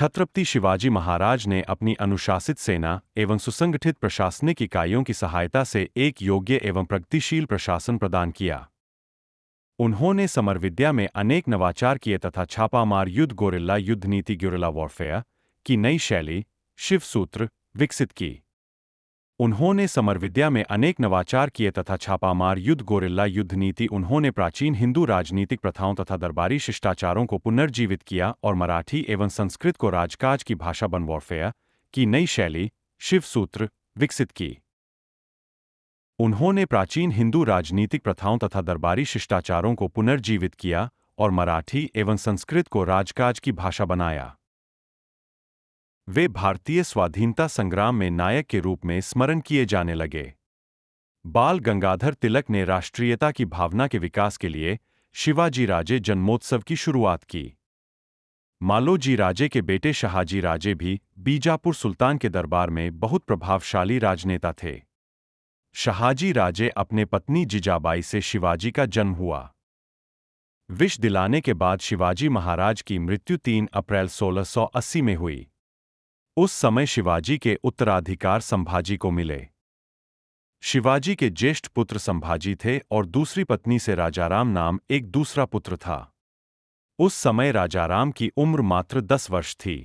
छत्रपति शिवाजी महाराज ने अपनी अनुशासित सेना एवं सुसंगठित प्रशासनिक इकाइयों की सहायता से एक योग्य एवं प्रगतिशील प्रशासन प्रदान किया। उन्होंने समर विद्या में अनेक नवाचार किए तथा छापामार युद्ध गोरिल्ला युद्ध नीति गुरिल्ला वॉरफेयर की नई शैली शिव सूत्र विकसित की। उन्होंने समर विद्या में अनेक नवाचार किए तथा छापामार युद्ध गोरिल्ला युद्ध नीति उन्होंने प्राचीन हिंदू राजनीतिक प्रथाओं तथा दरबारी शिष्टाचारों को पुनर्जीवित किया और मराठी एवं संस्कृत को राजकाज की भाषा बन वॉरफेयर की नई शैली शिव सूत्र विकसित की। उन्होंने प्राचीन हिंदू राजनीतिक प्रथाओं तथा दरबारी शिष्टाचारों को पुनर्जीवित किया और मराठी एवं संस्कृत को राजकाज की भाषा बनाया। वे भारतीय स्वाधीनता संग्राम में नायक के रूप में स्मरण किए जाने लगे। बाल गंगाधर तिलक ने राष्ट्रीयता की भावना के विकास के लिए शिवाजी राजे जन्मोत्सव की शुरुआत की। मालोजी राजे के बेटे शाहजी राजे भी बीजापुर सुल्तान के दरबार में बहुत प्रभावशाली राजनेता थे। शाहजी राजे अपने पत्नी जिजाबाई से शिवाजी का जन्म हुआ। विष दिलाने के बाद शिवाजी महाराज की मृत्यु 3 अप्रैल 1680 में हुई। उस समय शिवाजी के उत्तराधिकार संभाजी को मिले। शिवाजी के ज्येष्ठ पुत्र संभाजी थे और दूसरी पत्नी से राजाराम नाम एक दूसरा पुत्र था। उस समय राजाराम की उम्र मात्र 10 वर्ष थी।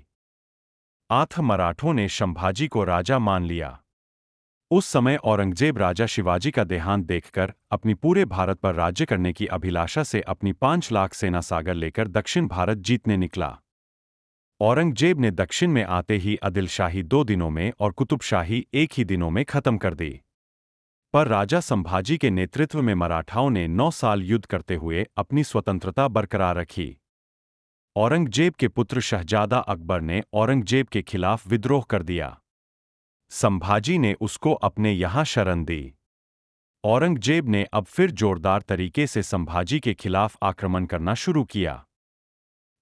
आठ मराठों ने संभाजी को राजा मान लिया। उस समय औरंगजेब राजा शिवाजी का देहांत देखकर अपनी पूरे भारत पर राज्य करने की अभिलाषा से अपनी 5 लाख सेना सागर लेकर दक्षिण भारत जीतने निकला। औरंगजेब ने दक्षिण में आते ही आदिलशाही 2 दिनों में और कुतुबशाही 1 ही दिनों में खत्म कर दी। पर राजा संभाजी के नेतृत्व में मराठाओं ने 9 साल युद्ध करते हुए अपनी स्वतंत्रता बरकरार रखी। औरंगजेब के पुत्र शहजादा अकबर ने औरंगजेब के खिलाफ विद्रोह कर दिया। संभाजी ने उसको अपने यहाँ शरण दी। औरंगजेब ने अब फिर जोरदार तरीके से संभाजी के खिलाफ आक्रमण करना शुरू किया।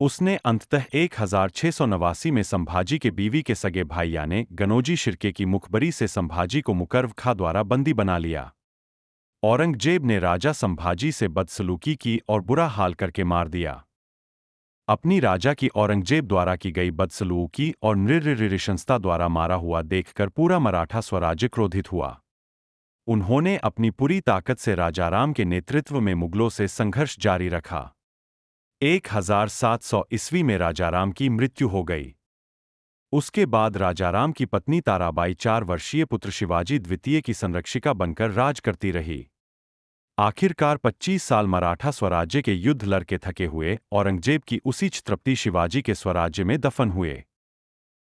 उसने अंततः 1689 में संभाजी के बीवी के सगे भाई यानी गनोजी शिर्के की मुखबरी से संभाजी को मुकर्व खां द्वारा बंदी बना लिया। औरंगजेब ने राजा संभाजी से बदसलूकी की और बुरा हाल करके मार दिया। अपनी राजा की औरंगजेब द्वारा की गई बदसलूकी और नृशंसता द्वारा मारा हुआ देखकर पूरा मराठा स्वराज्य क्रोधित हुआ। उन्होंने अपनी पूरी ताकत से राजाराम के नेतृत्व में मुगलों से संघर्ष जारी रखा। 1700 ईस्वी में राजाराम की मृत्यु हो गई। उसके बाद राजाराम की पत्नी ताराबाई 4 वर्षीय पुत्र शिवाजी द्वितीय की संरक्षिका बनकर राज करती रही। आखिरकार 25 साल मराठा स्वराज्य के युद्ध लड़के थके हुए औरंगजेब की उसी छत्रपति शिवाजी के स्वराज्य में दफन हुए।